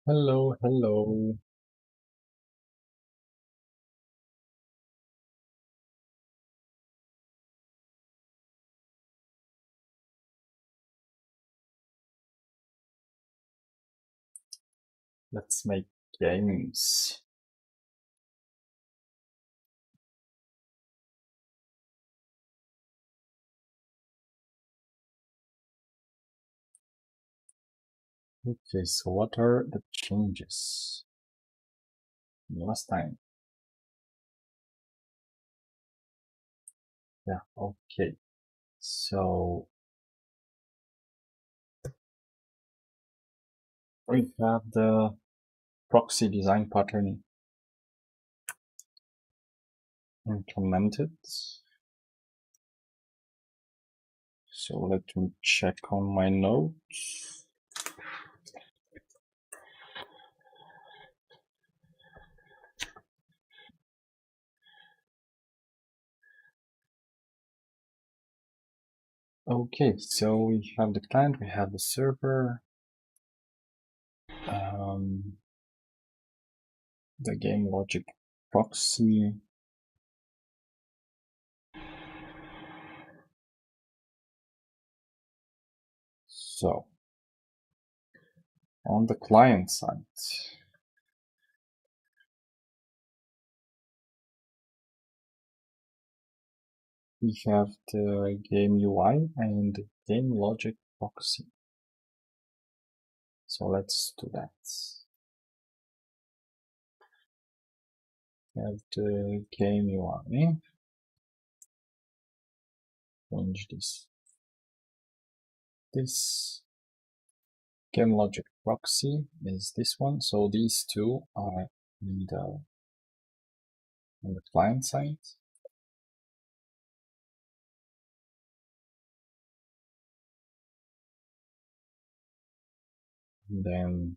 Hello, hello. Let's make games. Okay, so what are the changes last time? Yeah, okay. So we have the proxy design pattern implemented. So let me check on my notes. Okay, so we have the client, we have the server, the game logic proxy. So on the client side, we have the game UI and the game logic proxy. So let's do that. We have the game UI. Change this. This game logic proxy is this one. So these two are on the client side. And then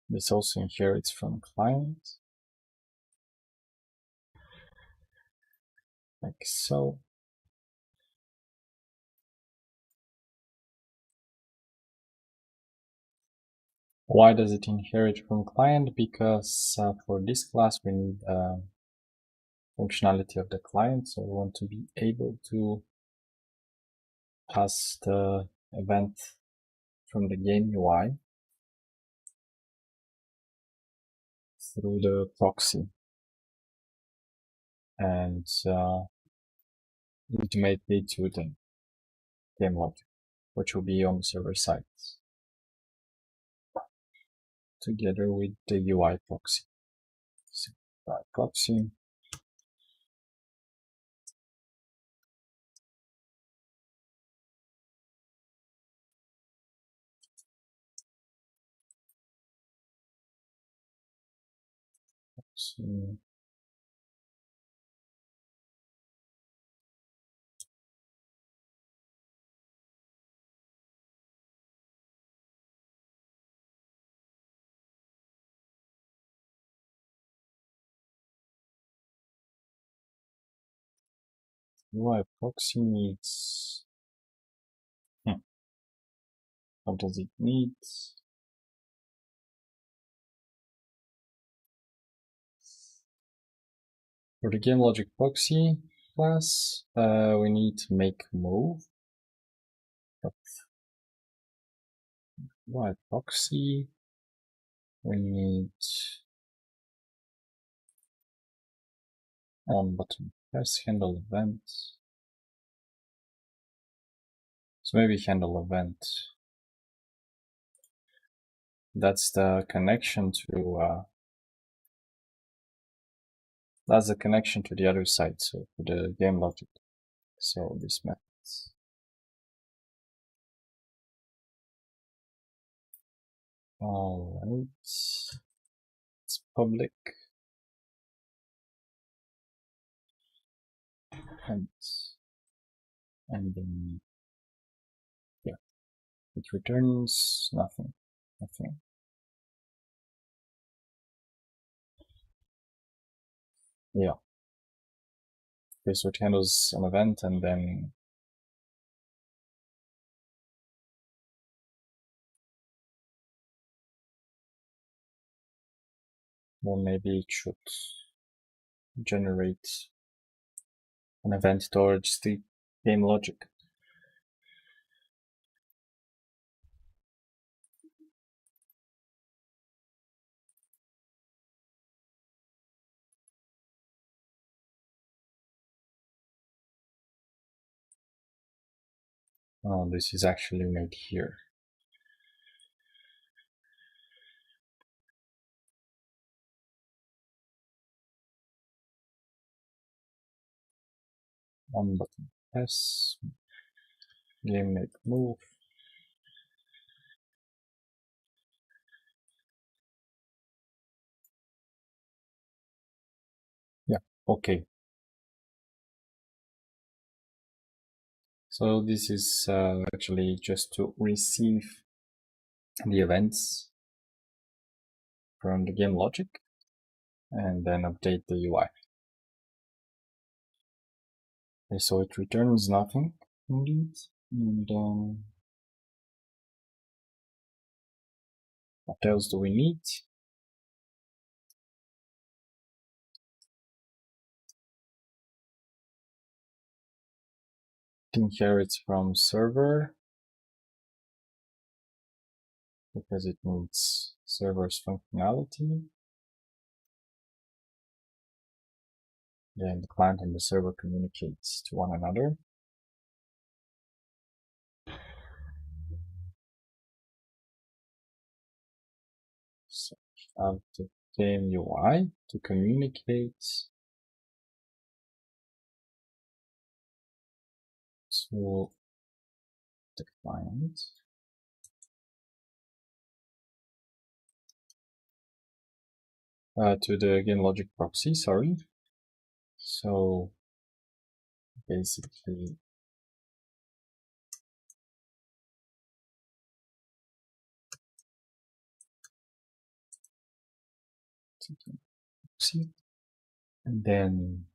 this also inherits from client, like so. Why does it inherit from client? Because for this class we need functionality of the client, so we want to be able to pass the event from the game UI through the proxy and ultimately to the game logic, which will be on the server side together with the UI proxy. So UI proxy. So UI proxy needs, what does it need? For the game logic proxy class, we need to make move. But UI proxy, we need on button. Press handle event. So maybe handle event. That's the connection to that's the connection to the other side, so to the game logic. So this methods. Alright. It's public. And then yeah. It returns nothing. Nothing. Yeah. Okay, so it handles an event and then Or maybe it should generate an event towards the game logic. Oh, this is actually made here. One button press, game make move. Yeah, okay. So this is actually just to receive the events from the game logic and then update the UI. Okay, so it returns nothing indeed. And then what else do we need? It inherits from server because it needs server's functionality. Then the client and the server communicates to one another. So out the game UI to communicate to the client. To the game logic proxy, sorry. So basically to the proxy, and then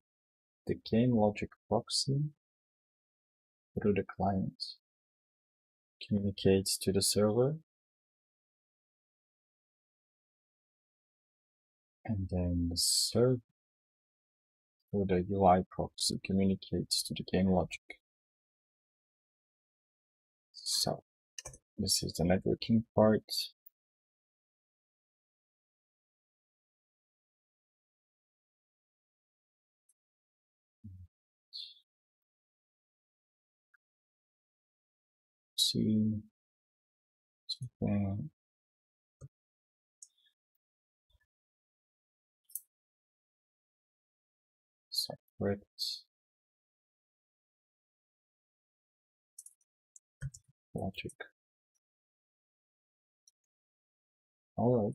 the game logic proxy through the client communicates to the server, and then the server through the UI proxy communicates to the game logic. So this is the networking part. See something separate logic. All right.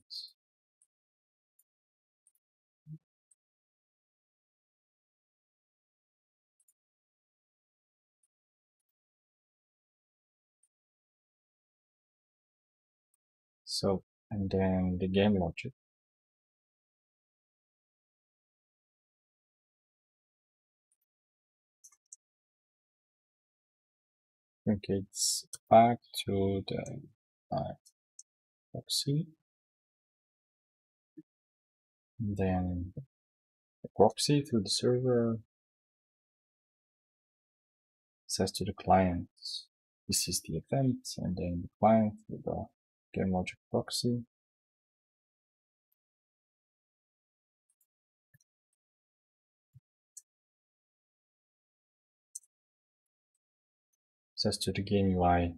So, and then the game logic communicates back to the proxy. And then the proxy through the server says to the client, this is the event, and then the client with the game logic proxy says to the game UI,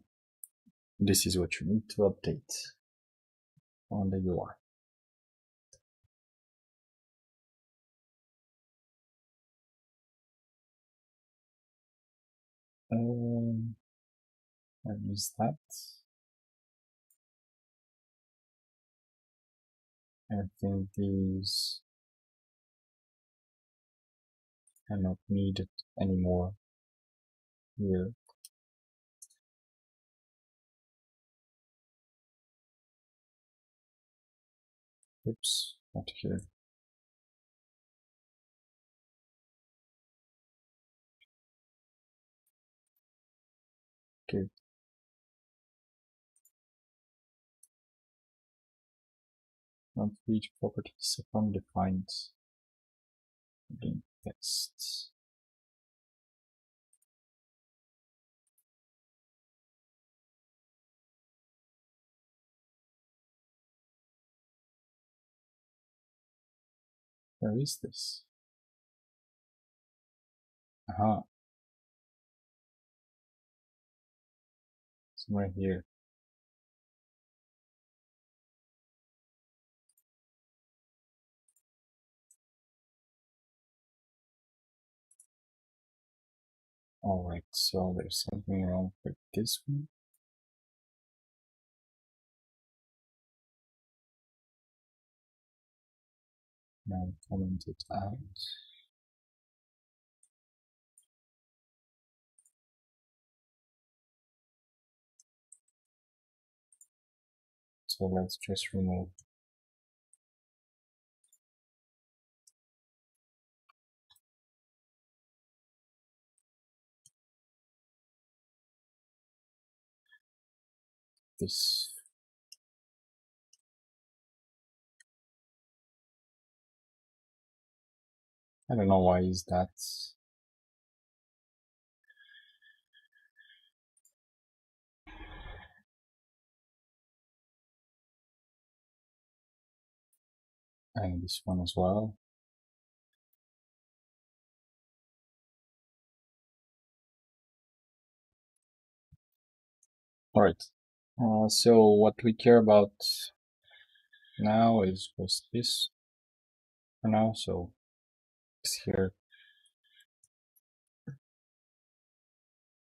this is what you need to update on the UI. Where is that? I think these are not needed anymore here. Oops, not here. Okay. not reach properties upon defined game text. Where is this? Aha, somewhere here. Alright, so there's something wrong with this one. Now comment it out. So let's just remove this. I don't know why is that. And this one as well. Alright, so what we care about now is just this for now. So it's here.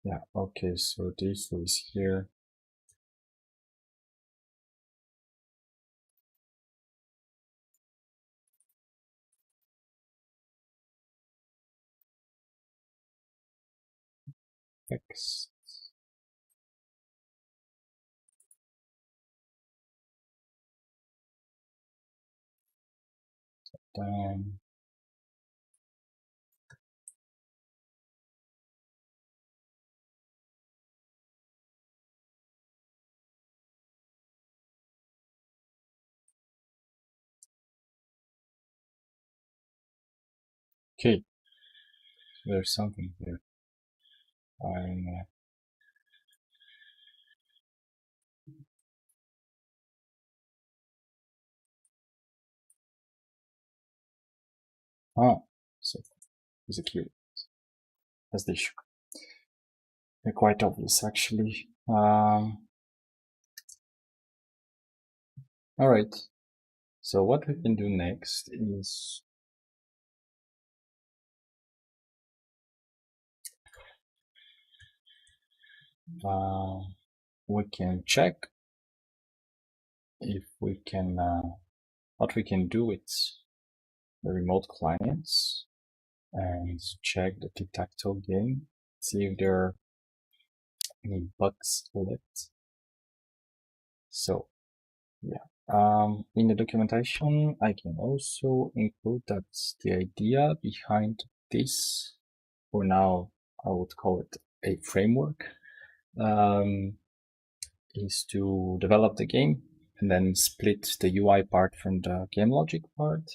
Yeah, okay, so this is here. X. Down. Okay, there's something here. So execute as they should. They're quite obvious actually. Alright, so what we can do next is we can check if we can what we can do with the remote clients and check the Tic-Tac-Toe game, see if there are any bugs left. So yeah, in the documentation I can also include that the idea behind this, for now I would call it a framework, is to develop the game and then split the UI part from the game logic part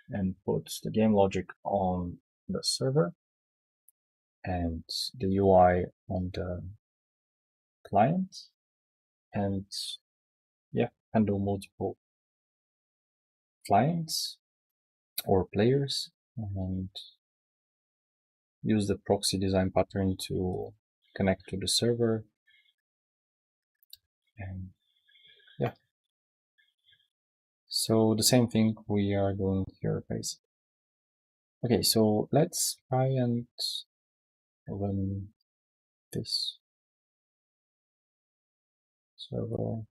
and put the game logic on the server and the UI on the client, and yeah, handle multiple clients or players and use the proxy design pattern to connect to the server. And yeah, so the same thing we are doing here basically. Okay, so let's try and run this server.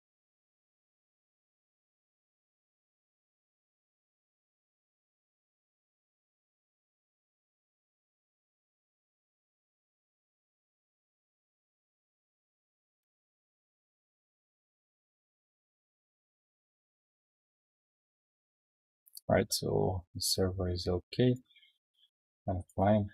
Right, so the server is okay and client.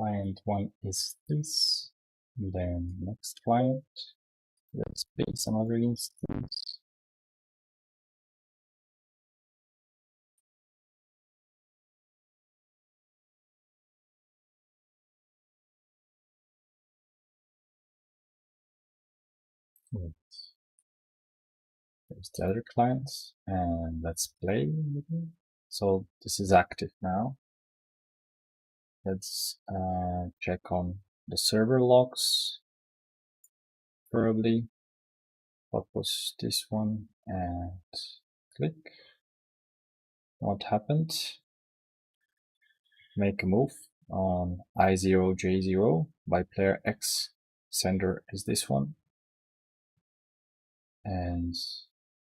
client 1 is this, and then next client, let's paste another instance. Right. There's the other client, and let's play. So this is active now. Let's check on the server logs, probably. What was this one? And click. What happened? Make a move on I0J0 by player X. Sender is this one. And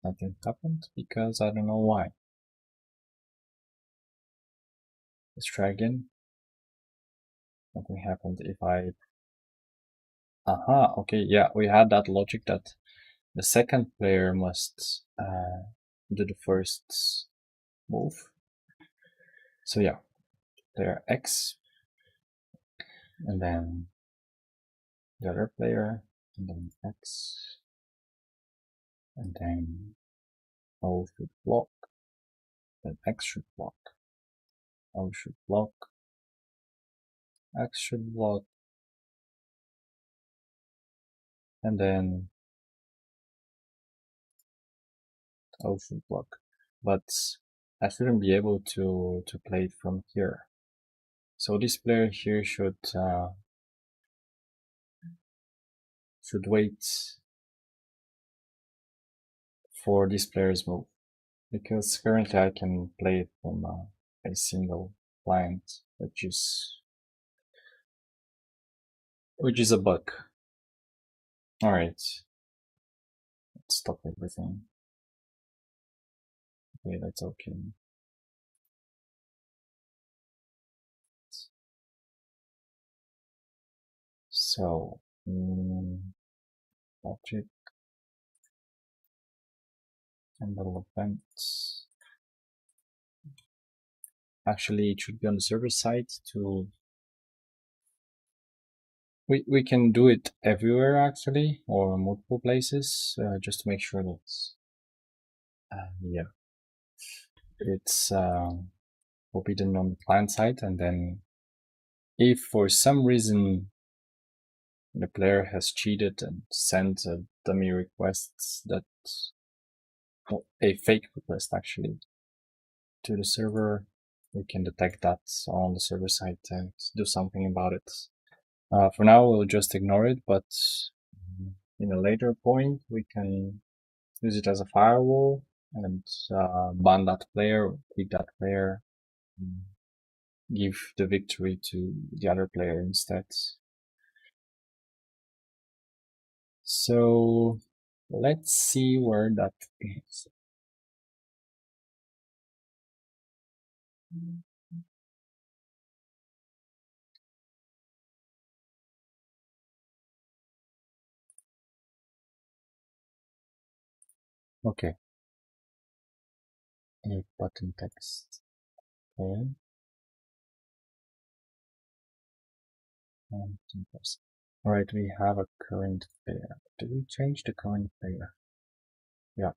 nothing happened because I don't know why. Let's try again. Nothing happened if I... Aha, okay, yeah, we had that logic that the second player must do the first move. So yeah, player X, and then the other player, and then X, and then O should block, then X should block, O should block, X should block, and then O should block. But I shouldn't be able to play it from here. So this player here should wait for this player's move, because currently I can play it from a single client, which is a bug. All right, let's stop everything. Okay, that's okay. So, object handle events. Actually, it should be on the server side to... We can do it everywhere actually, or multiple places, just to make sure that yeah, it's forbidden on the client side. And then if for some reason the player has cheated and sent a dummy request, that a fake request actually, to the server, we can detect that on the server side and do something about it. For now, we'll just ignore it, but in a later point, we can use it as a firewall and ban that player, kick that player, give the victory to the other player instead. So let's see where that is. Okay. A button text. Okay. And all right, we have a current pair. Did we change the current pair? Yeah.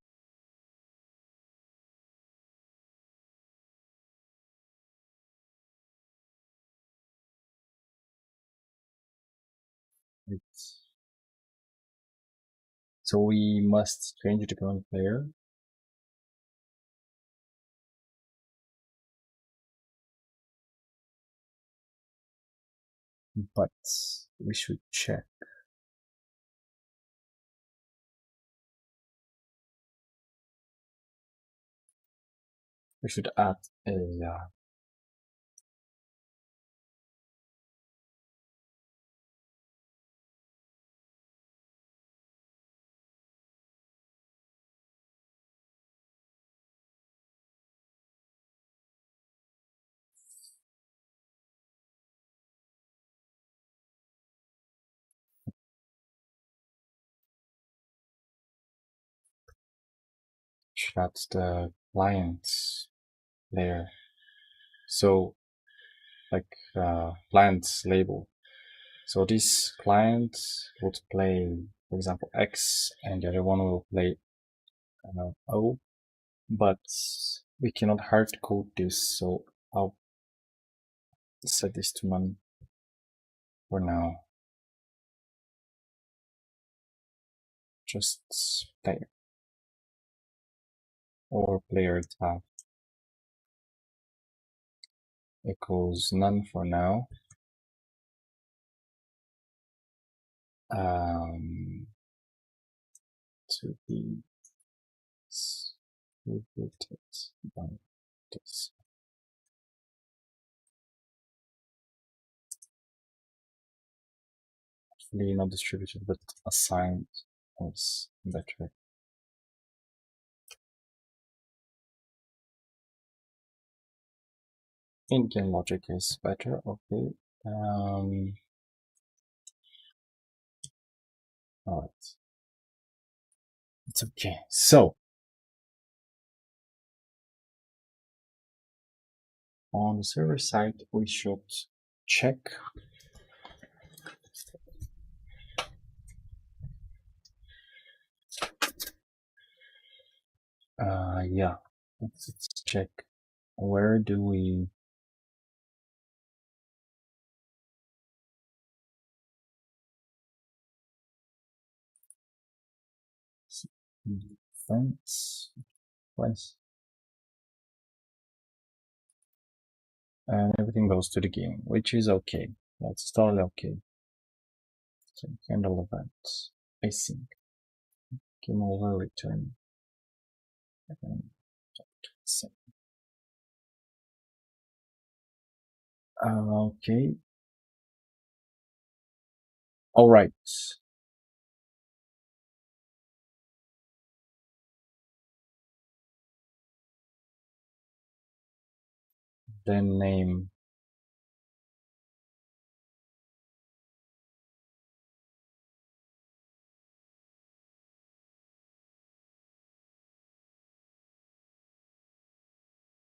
It's... So we must change the current player. But we should check. We should add a that's the client's layer. So like client's label. So this client would play, for example, X, and the other one will play O, but we cannot hard code this, so I'll set this to none for now. Just player or player tab equals none for now. To be distributed by this. Actually, not distributed, but assigned is better. In-game logic is better. Okay. All right. It's okay. So on the server side, we should check yeah, let's check where do we defense place, and everything goes to the game, which is okay. That's totally okay. So handle events, async, game over, return, and okay. All right. Then name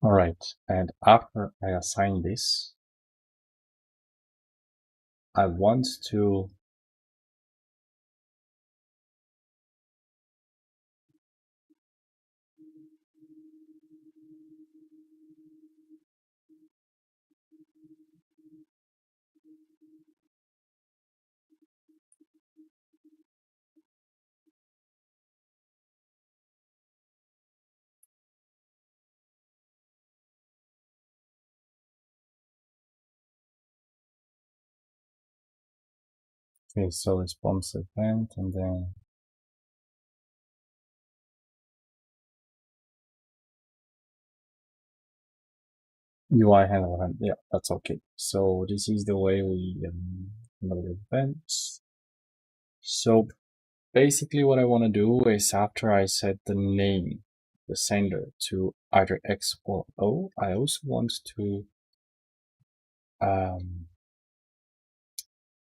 all right, and after I assign this, I want to okay, so response event, and then UI handle event. Yeah, that's okay. So this is the way we handle events. So basically what I want to do is after I set the name, the sender, to either X or O, I also want to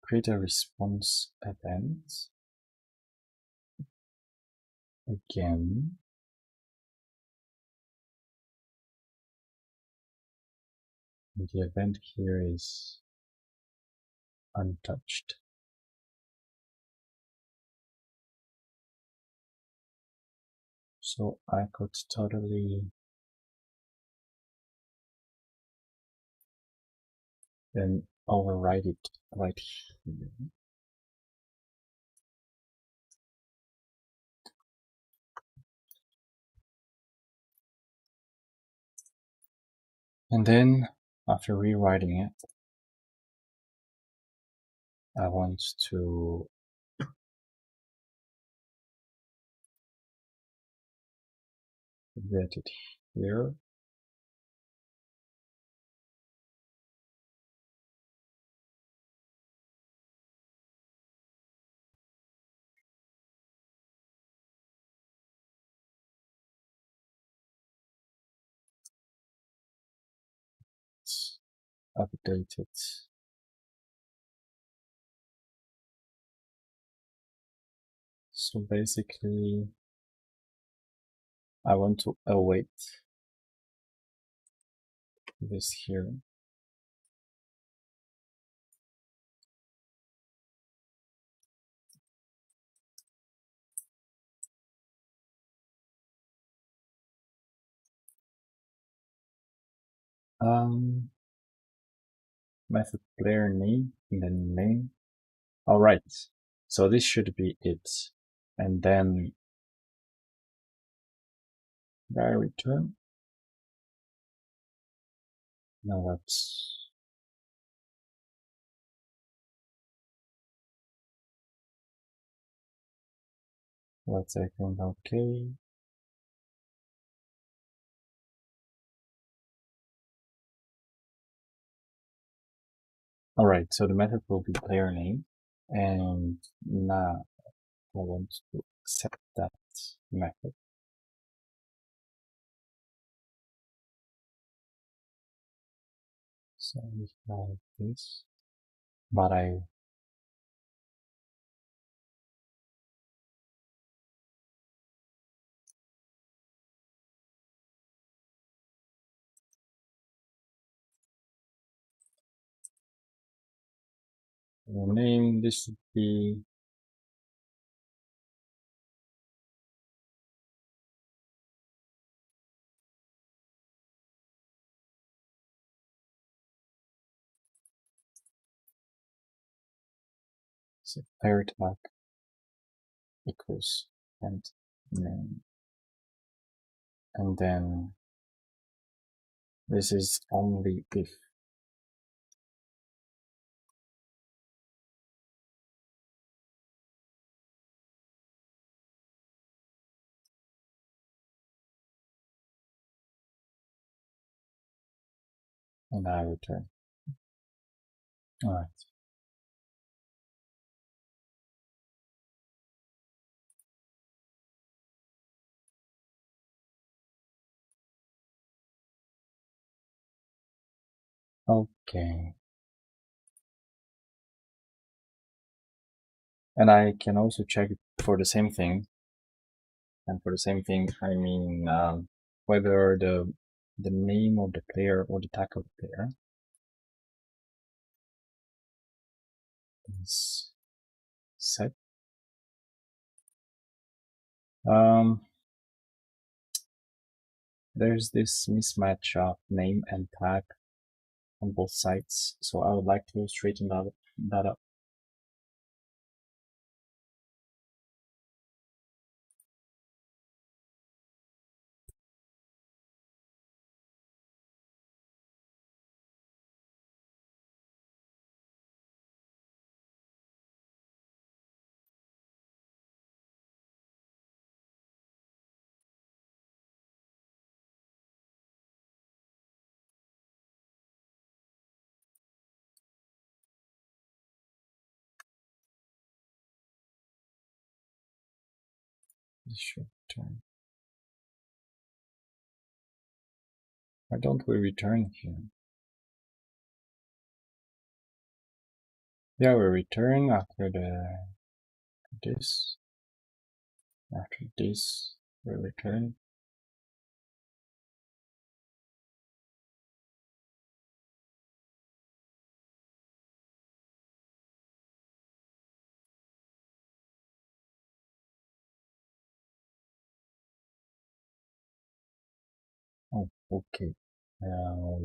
create a response event again. And the event here is untouched. So I could totally then override it right here. And then after rewriting it, I want to get it here. Update it. So basically, I want to await this here. Method player name in the name. All right. So this should be it. And then var return. Now let's second okay. All right. So the method will be player name, and now I want to accept that method. So we have this, but I will name this should be so player tag equals and name, and then this is only if and I return. All right. Okay. And I can also check for the same thing. And for the same thing, I mean whether the name of the player or the tag of the player is set. There's this mismatch of name and tag on both sides, so I would like to straighten that up. This should turn. Why don't we return here? Yeah, we return after this. After this, we return. Oh, okay. Now,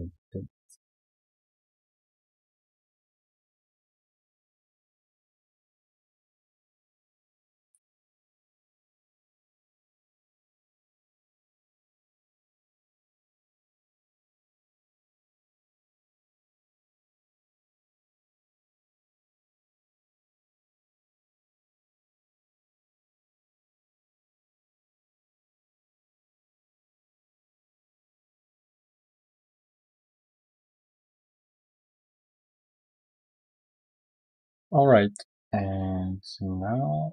all right. And so now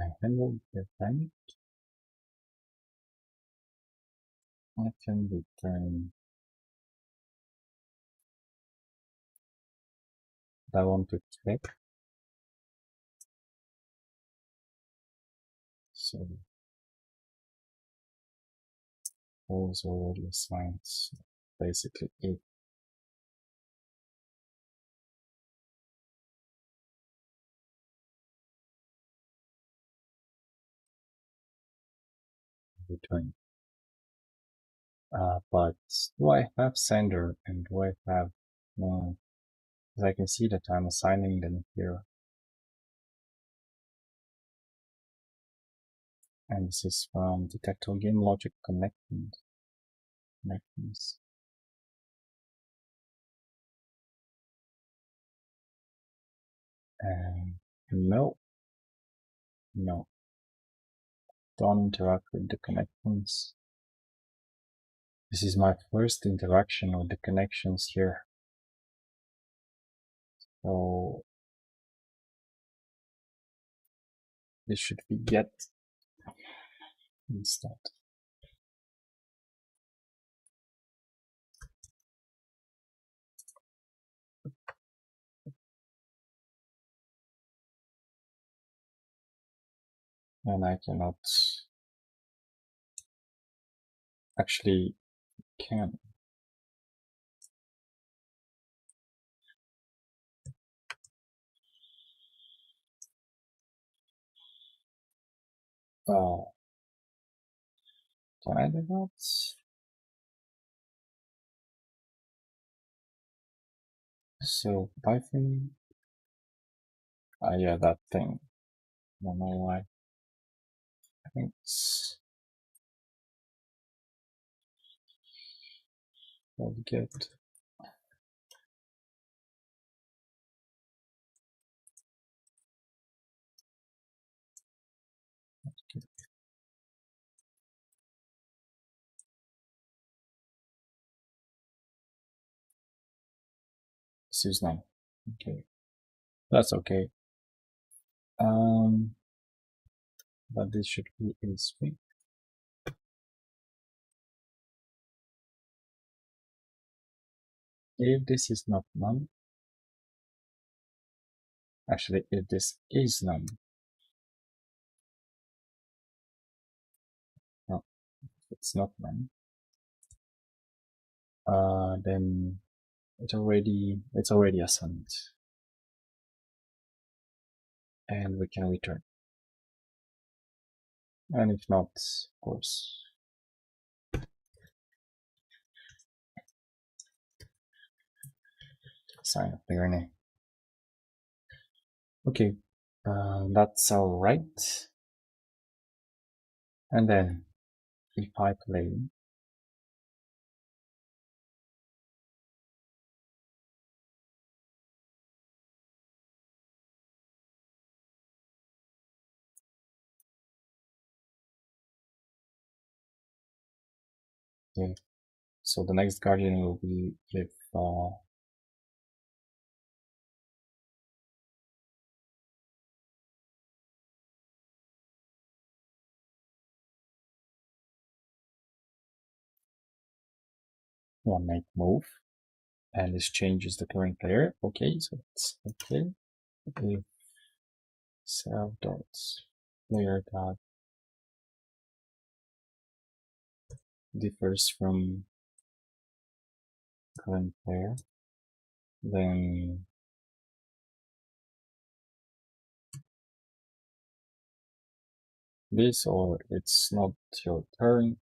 I handle the event. I can return that I want to check. So was already assigned. So basically it. return. But do I have sender and do I have, as I can see that I'm assigning them here. And this is from Tic-Tac-Toe game logic connections. And no, don't interact with the connections. This is my first interaction with the connections here. So this should be get instead. And I cannot actually can. Can I do that? So Python, yeah, that thing. I don't know why. I think it's what get. This is none. Okay, that's okay. But this should be a string. If this is not none, actually, if this is none, no, it's not none. Then it's already assigned, and we can return. And if not, of course, sign up your name. Okay, that's all right. And then if I play, okay, so the next guardian will be if one make move, and this changes the current player. Okay, so it's okay. If self dots player dot differs from current player, then this, or it's not your turn,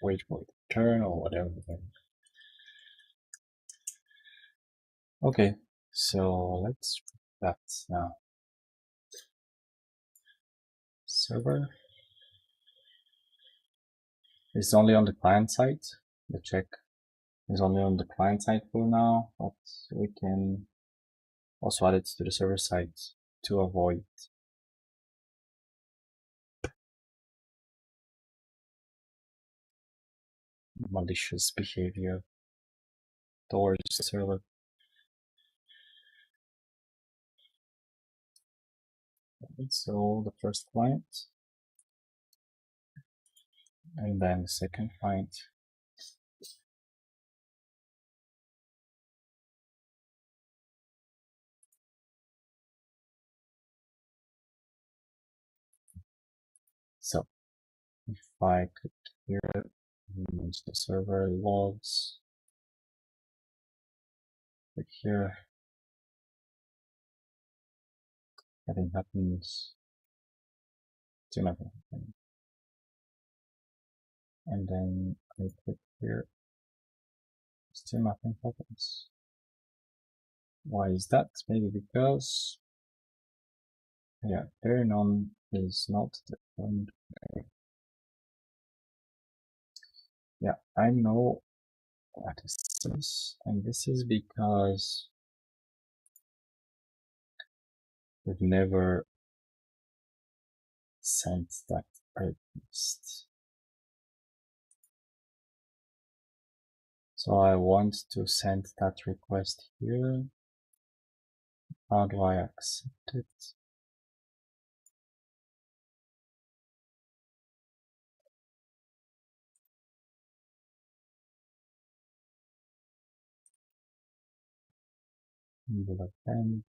wait for the turn or whatever. Okay, so let's that now. Server is only on the client side. The check is only on the client side for now, but we can also add it to the server side to avoid malicious behavior towards the server. So the first client, and then the second client. So if I click here, manage the server logs, click here, nothing happens, do nothing happen. and then I click here. Still nothing happens. Why is that? Maybe because, yeah, turn on is not defined. Yeah, I know what is this, and this is because we've never sent that request. So I want to send that request here. How do I accept it? Envelope pen.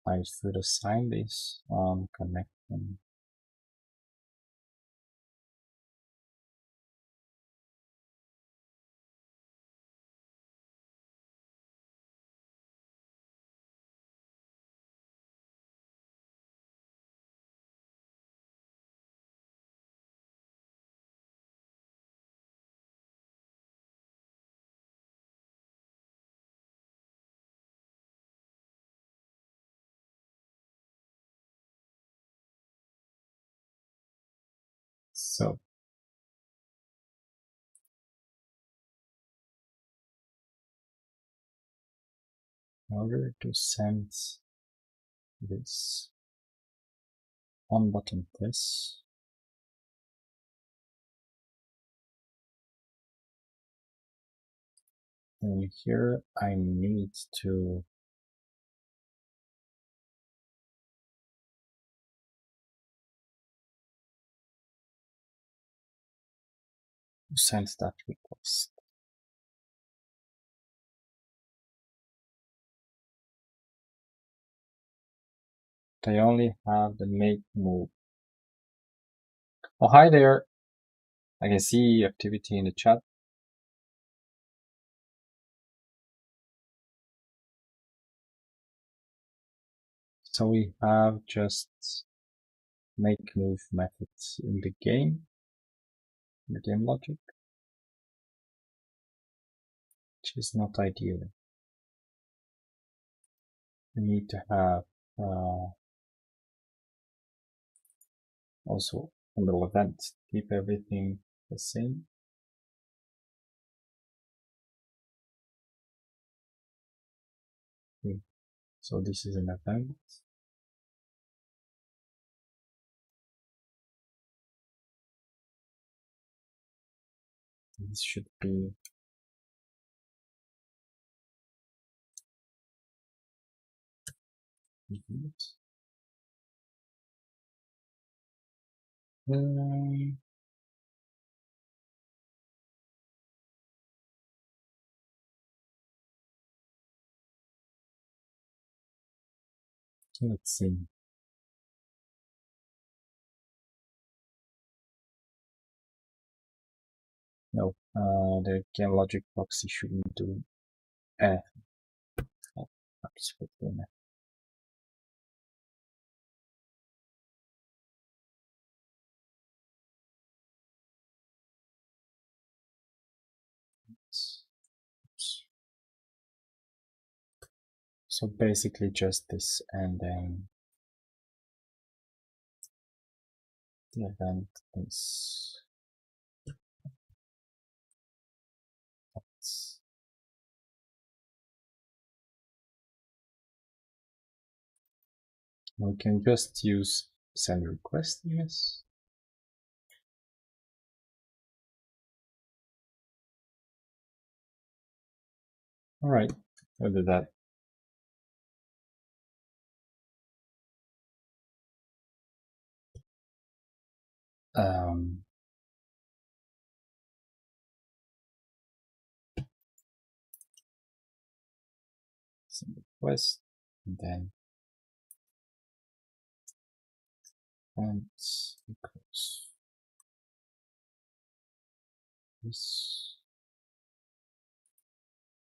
I should assign this on connection. So in order to send this on button press, then here I need to send that request. I only have the make move. Oh, hi there. I can see activity in the chat. So we have just make move methods in the game logic, which is not ideal. We need to have also a little event, keep everything the same. Okay. So this is an event. This should be let's see. No, the game logic proxy shouldn't do anything. Oh, absolutely not. Oops. So basically just this, and then the event is we can just use send request, yes. All right, we'll do that. Send request, and then and equals this,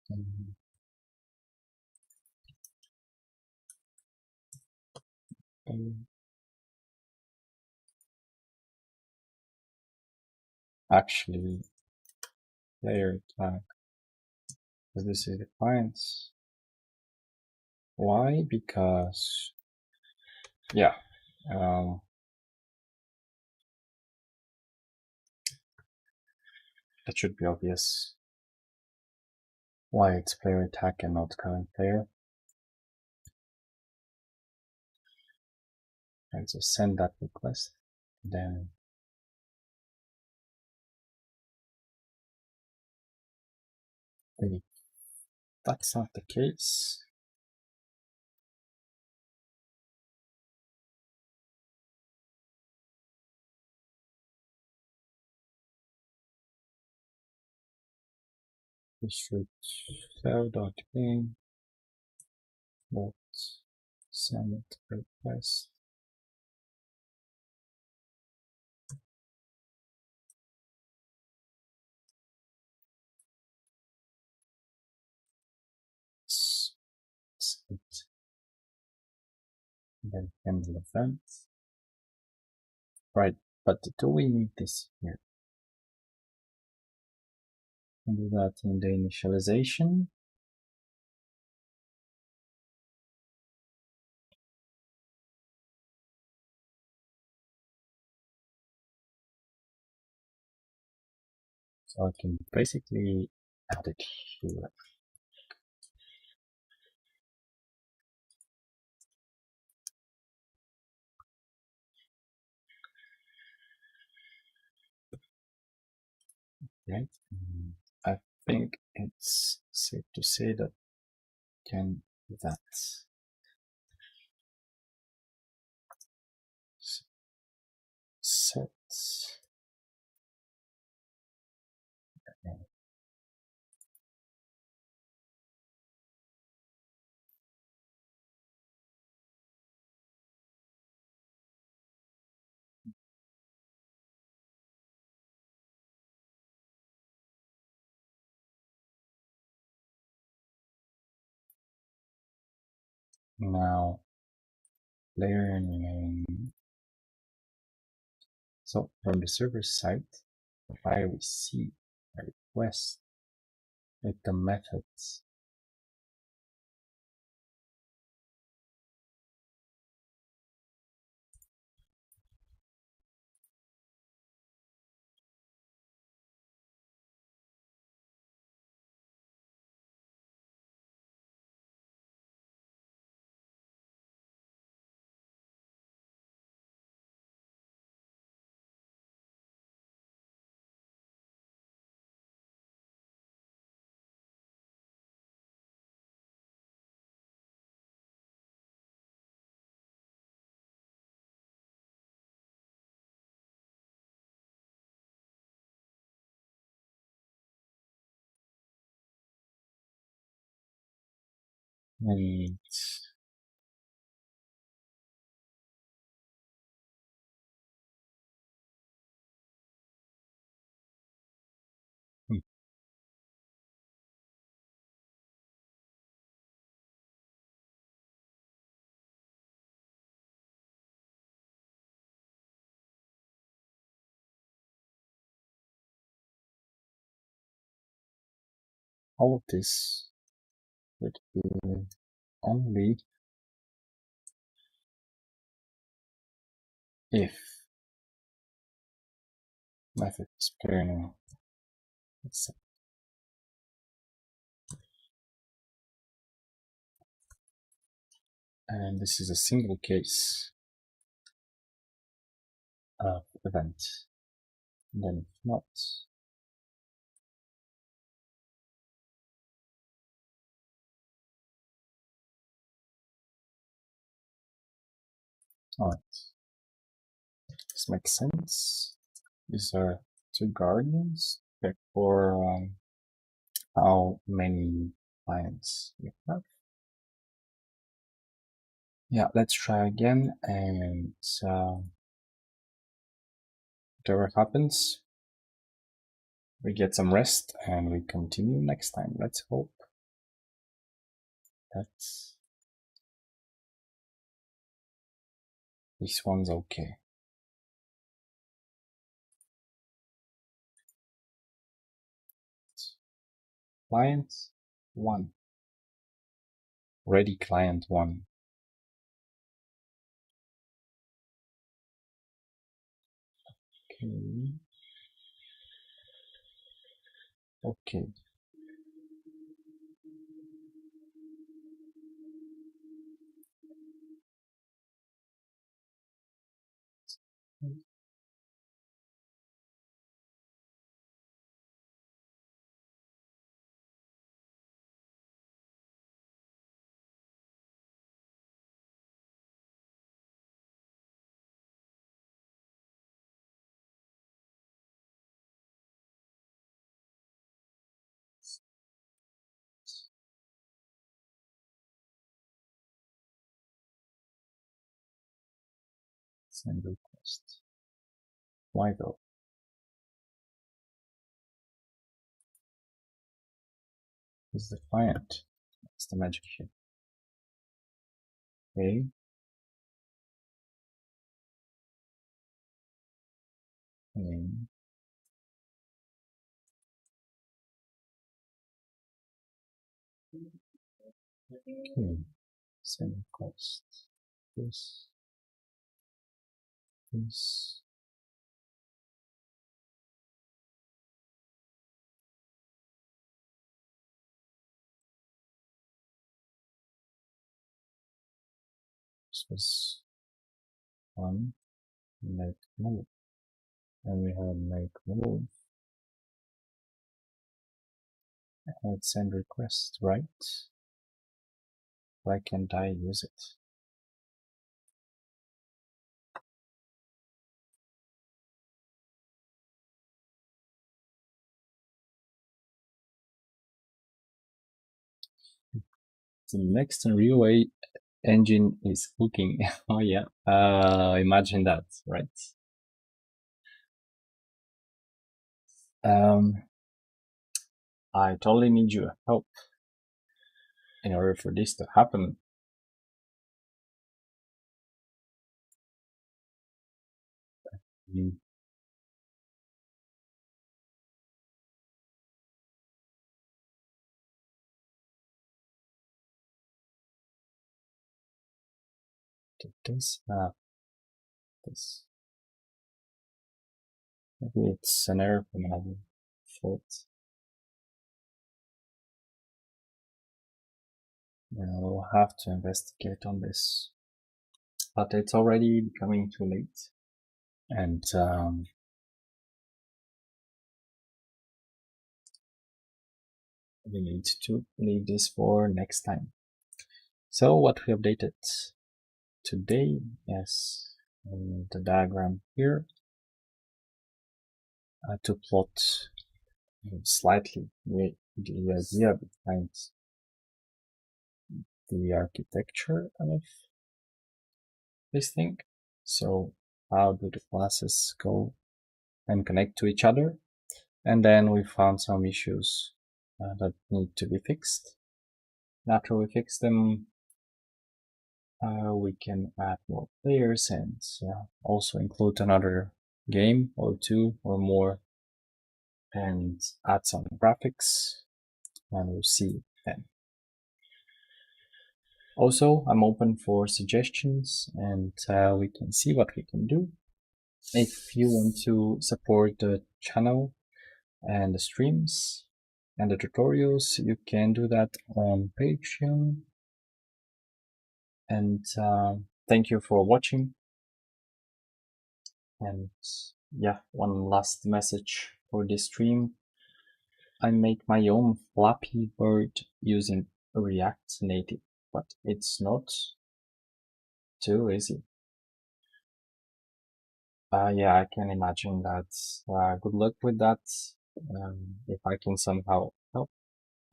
and actually player tag, because this is the clients. Why? Because yeah, that should be obvious. Why it's player tag and not current player. And so send that request, then if that's not the case, we should serve.game dot send request send, then handle event. Right, but do we need this here? And do that in the initialization. So I can basically add it here. Right? I think it's safe to say that can do that. Set. Now, player name. So from the server side, if I receive a request with the methods and all of this would be only if method is player name. And this is a single case of event. And then if not, alright, this makes sense. These are two guardians. Check for how many clients you have. Yeah, let's try again, and whatever happens, we get some rest and we continue next time. Let's hope that this one's okay. Client 1. Ready client 1. Okay. Okay. Send request. Why though? Is the client? It's the magic here. Okay. Okay. Okay. Send request. This. This. This was one. Make move. And we have make move. And send request, right? Why can't I use it? The next Relay engine is cooking. Oh yeah. Imagine that, right? I totally need your help in order for this to happen. This, this. Maybe it's an error from another fault. We'll have to investigate on this. But it's already becoming too late. And we need to leave this for next time. So what we updated today is the diagram here to plot slightly the idea behind the architecture of this thing. So how do the classes go and connect to each other? And then we found some issues that need to be fixed. And after we fix them, we can add more players and also include another game or two or more and add some graphics, and we'll see then. Also, I'm open for suggestions and we can see what we can do. If you want to support the channel and the streams and the tutorials, you can do that on Patreon. And thank you for watching. And yeah, one last message for this stream. I make my own Flappy Bird using React Native, but it's not too easy. Yeah, I can imagine that. Good luck with that. If I can somehow help.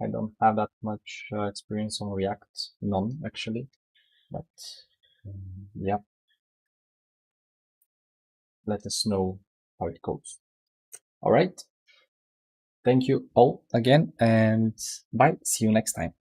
I don't have that much experience on React, none actually, but yeah, let us know how it goes. All right. Thank you all again, and bye. See you next time.